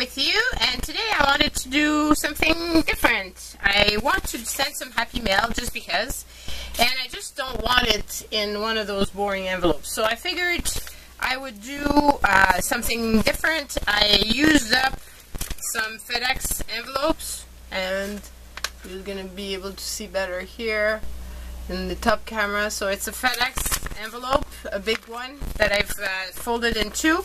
with you, and today I wanted to do something different. I want to send some happy mail just because, and I just don't want it in one of those boring envelopes. So I figured I would do something different. I used up some FedEx envelopes, and you're going to be able to see better here in the top camera. So it's a FedEx envelope, a big one that I've folded in two.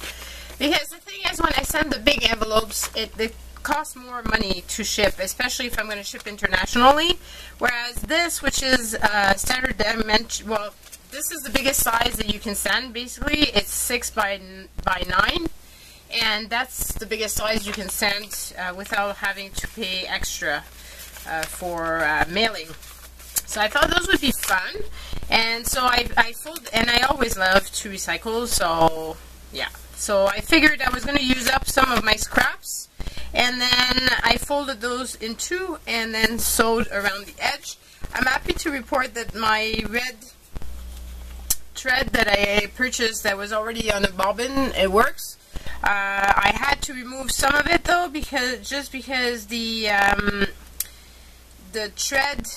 Because the thing is, when I send the big envelopes, it costs more money to ship, especially if I'm going to ship internationally. Whereas this, which is standard dimension, well, this is the biggest size that you can send. Basically, it's 6 by 9, and that's the biggest size you can send without having to pay extra for mailing. So I thought those would be fun, and so I fold, and I always love to recycle. So yeah. So I figured I was going to use up some of my scraps, and then I folded those in two and then sewed around the edge. I'm happy to report that my red thread that I purchased that was already on the bobbin, it works. I had to remove some of it though, because the thread,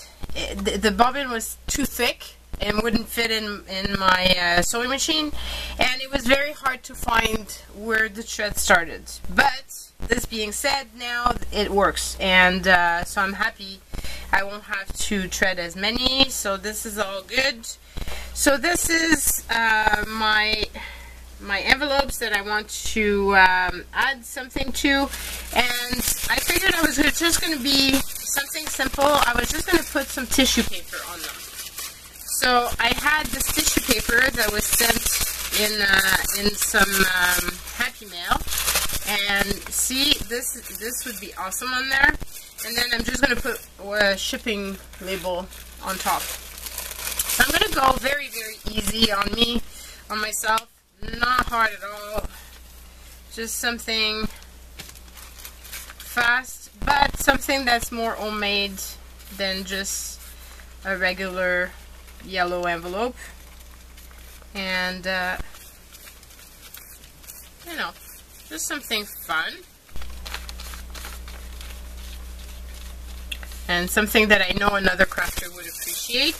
the bobbin was too thick and wouldn't fit in my sewing machine, and it was very hard to find where the thread started. But this being said, now it works, and so I'm happy I won't have to thread as many, so this is all good. So this is my envelopes that I want to add something to, and I figured I was just going to be something simple. I was just going to put some tissue paper on them. So I had this tissue paper that was sent in some happy mail, and see, this would be awesome on there. And then I'm just going to put a shipping label on top. So I'm going to go very, very easy on myself, not hard at all, just something fast, but something that's more homemade than just a regular yellow envelope. And you know, just something fun and something that I know another crafter would appreciate,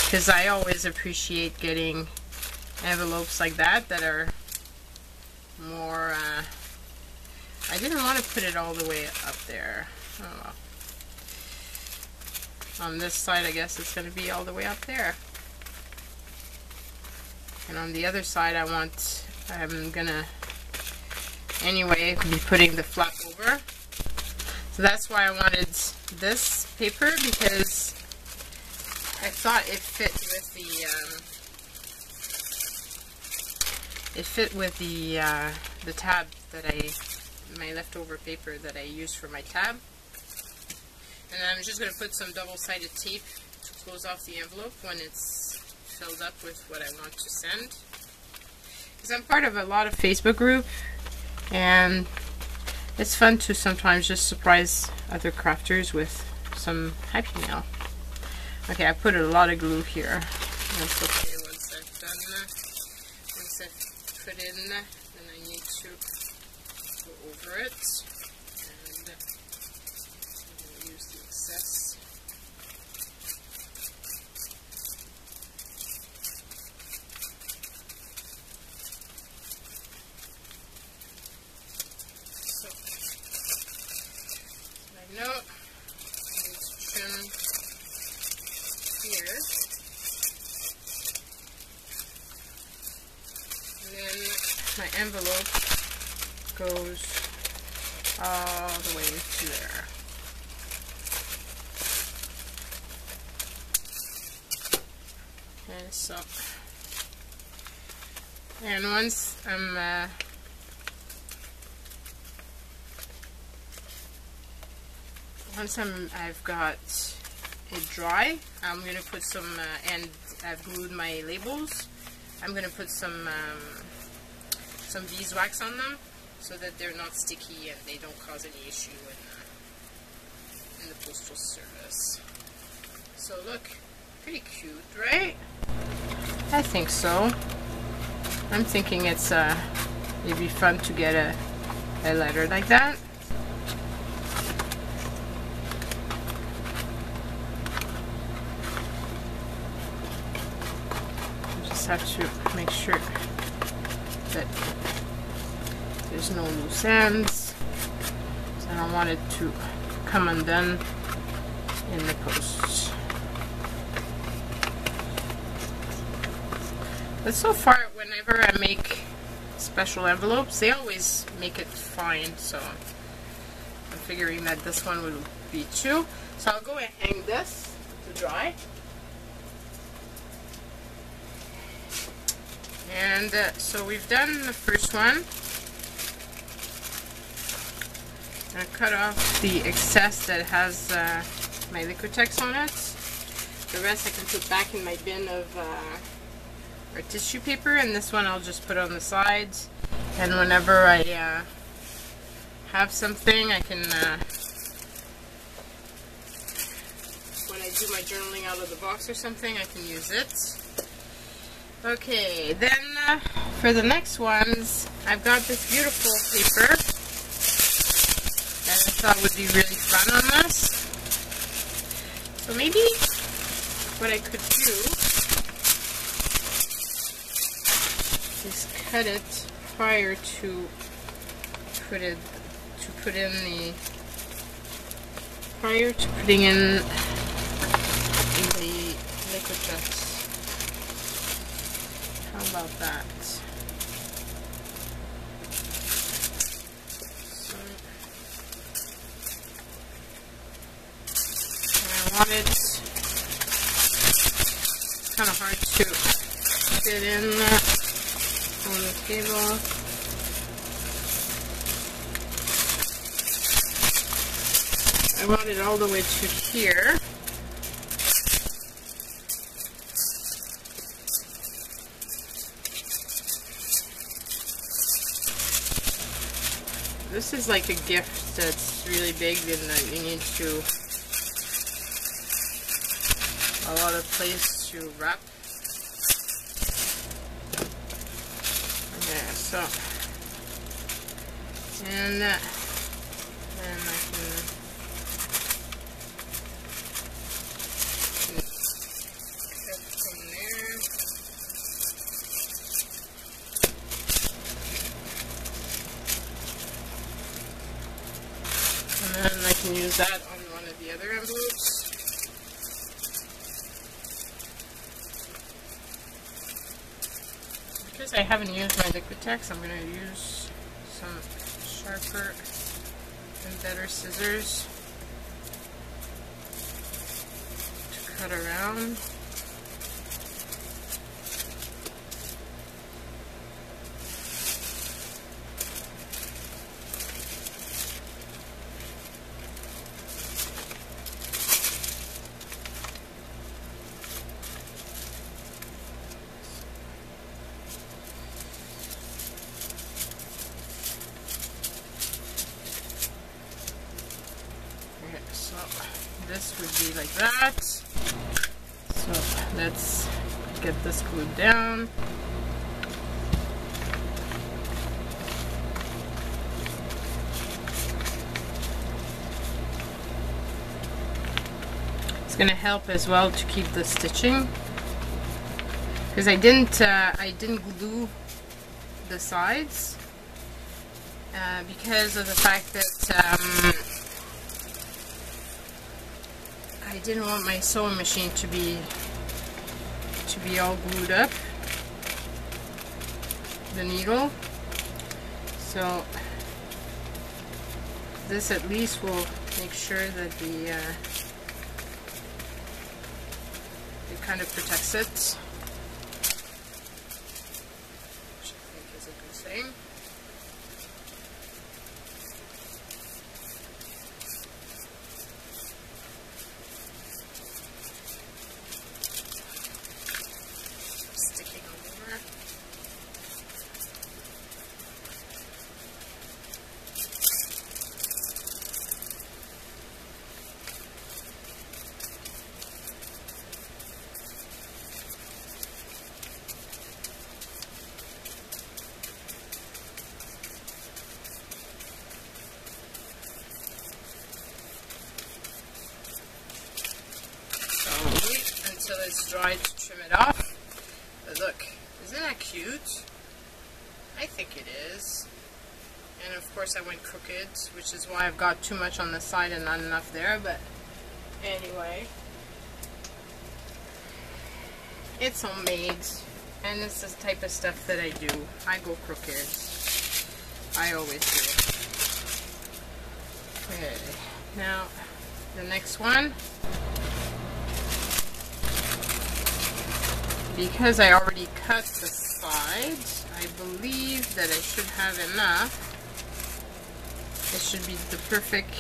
because I always appreciate getting envelopes like that are more I didn't want to put it all the way up there. Oh well. On this side, I guess it's going to be all the way up there. And on the other side, I'm going to, anyway, be putting the flap over. So that's why I wanted this paper, because I thought it fit with the tab that my leftover paper that I used for my tab. And I'm just going to put some double-sided tape to close off the envelope when it's filled up with what I want to send. Because I'm part of a lot of Facebook group, and it's fun to sometimes just surprise other crafters with some happy mail. Okay, I put a lot of glue here. That's okay. Once I've put in, then I need to go over it. No, I need to trim here, and then my envelope goes all the way to there. And so, and once I've got it dry, I'm going to put some, and I've glued my labels, I'm going to put some beeswax on them so that they're not sticky and they don't cause any issue in the postal service. So look, pretty cute, right? I think so. I'm thinking it's it'd be fun to get a highlighter like that. You just have to make sure that there's no loose ends. So I don't want it to come undone in the post. But so far, whenever I make special envelopes, they always make it fine, so I'm figuring that this one will be too. So I'll go and hang this to dry. And so we've done the first one. I'm going to cut off the excess that has my Liquitex on it. The rest I can put back in my bin of or tissue paper, and this one I'll just put on the sides, and whenever I have something I can when I do my journaling out of the box or something, I can use it. Okay, then for the next ones, I've got this beautiful paper that I thought would be really fun on this. So maybe what I could do is cut it prior to putting in the Liquitex. How about that? So, I want it. It's kind of hard to fit in on the table. I want it all the way to here. This is like a gift that's really big, and you need a lot of place to wrap. Okay, so, and then I can cut from there. And then I can use that on one of the other envelopes. Because I haven't used my Liquitex, I'm going to use some sharper and better scissors to cut around. So this would be like that. So let's get this glued down. It's going to help as well to keep the stitching, because I didn't glue the sides because of the fact that I didn't want my sewing machine to be all glued up, the needle. So this at least will make sure that it kind of protects it, which I think is a good thing. until it's dry to trim it off. But look, isn't that cute? I think it is. And of course I went crooked, which is why I've got too much on the side and not enough there, but anyway. It's homemade, and it's the type of stuff that I do. I go crooked. I always do. Okay, now the next one. Because I already cut the sides, I believe that I should have enough. It should be the perfect,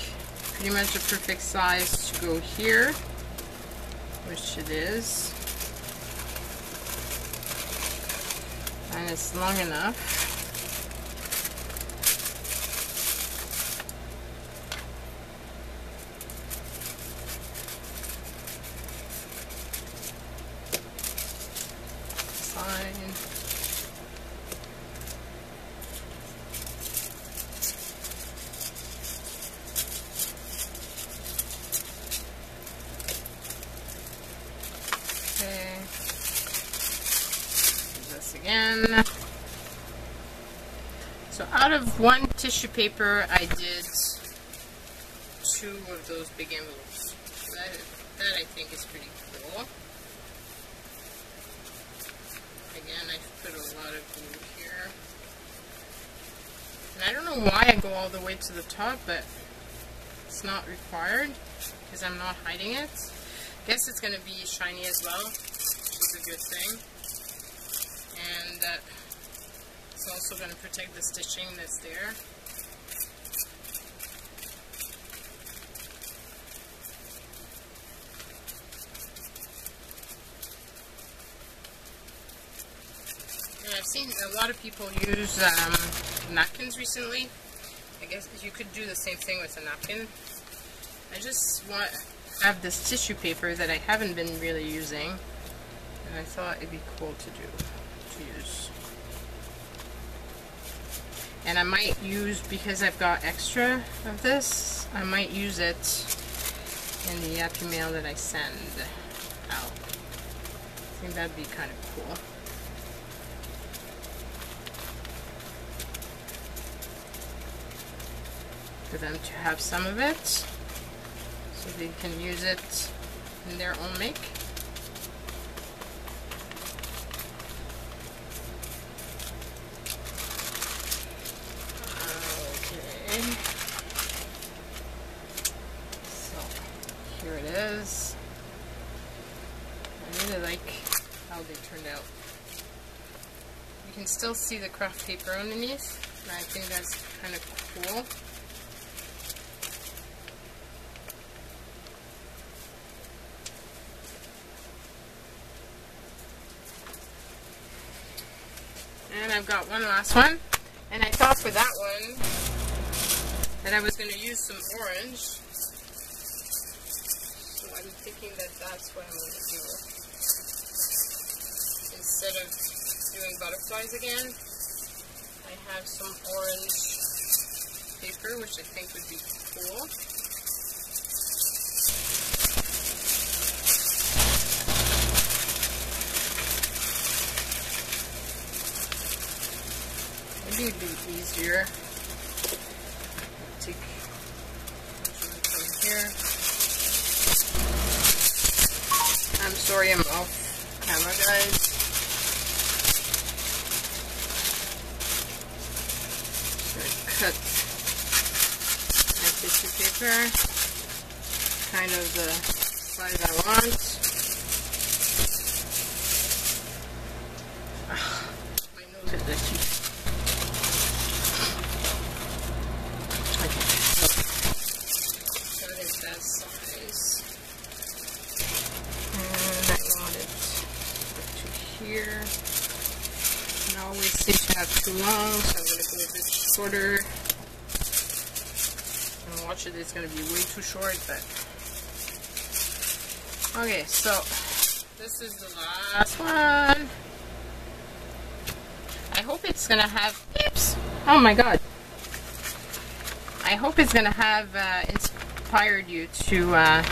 pretty much the perfect size to go here, which it is. And it's long enough. Fine. Okay. Do this again. So out of one tissue paper, I did 2 of those big envelopes. That I think is pretty cool. Again, I've put a lot of glue here. And I don't know why I go all the way to the top, but it's not required because I'm not hiding it. I guess it's going to be shiny as well, which is a good thing. And it's also going to protect the stitching that's there. And I've seen a lot of people use napkins recently. I guess you could do the same thing with a napkin. I just want to have this tissue paper that I haven't been really using, and I thought it'd be cool to use. And I might use, because I've got extra of this, I might use it in the Happy Mail that I send out. I think that'd be kind of cool. For them to have some of it, so they can use it in their own make. Okay, so here it is. I really like how they turned out. You can still see the craft paper underneath, and I think that's kind of cool. And I've got one last one, and I thought for that one that I was going to use some orange, so I'm thinking that that's what I'm going to do. Instead of doing butterflies again, I have some orange paper, which I think would be cool. Maybe it'd be easier. Take from here. I'm sorry I'm off camera, guys. Cut my tissue paper, kind of the size I want. My nose is itchy. Okay, so cut it that size, and I want it to here. And I always seem to have too long, so I'm going to go a bit shorter. And watch it, it's going to be way too short, but okay, so this is the last one. I hope it's going to have, oops, oh my god. I hope it's going to have inspired you to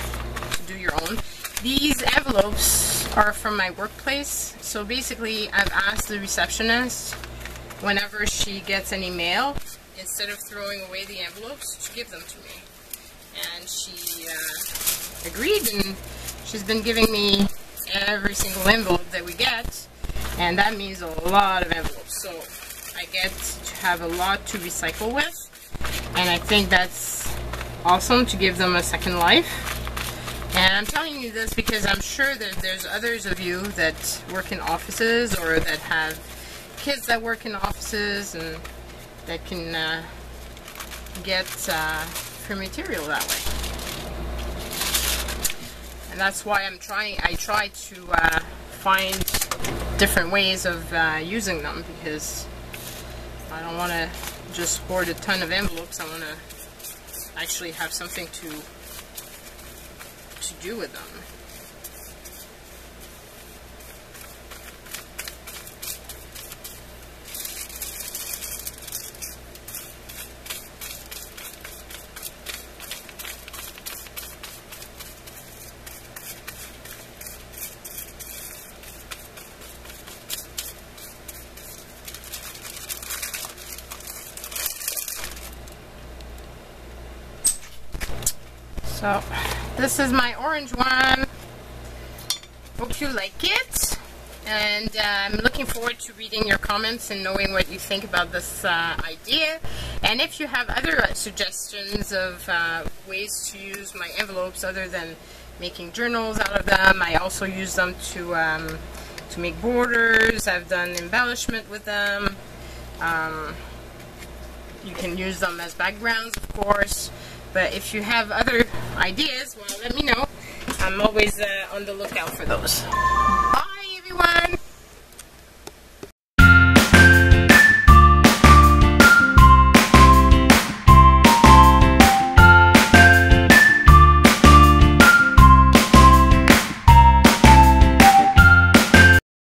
do your own. These envelopes are from my workplace. So basically, I've asked the receptionist whenever she gets any mail, instead of throwing away the envelopes, to give them to me. And she agreed, and she's been giving me every single envelope that we get, and that means a lot of envelopes. So I get to have a lot to recycle with, and I think that's awesome to give them a second life. And I'm telling you this because I'm sure that there's others of you that work in offices, or that have kids that work in offices, and that can get free material that way. And that's why I try to find different ways of using them, because I don't want to just hoard a ton of envelopes. I want to actually have something to do with them. So this is my orange one. Hope you like it, and I'm looking forward to reading your comments and knowing what you think about this idea. And if you have other suggestions of ways to use my envelopes other than making journals out of them, I also use them to make borders. I've done embellishment with them. You can use them as backgrounds, of course. But if you have other ideas, well, let me know. I'm always on the lookout for those.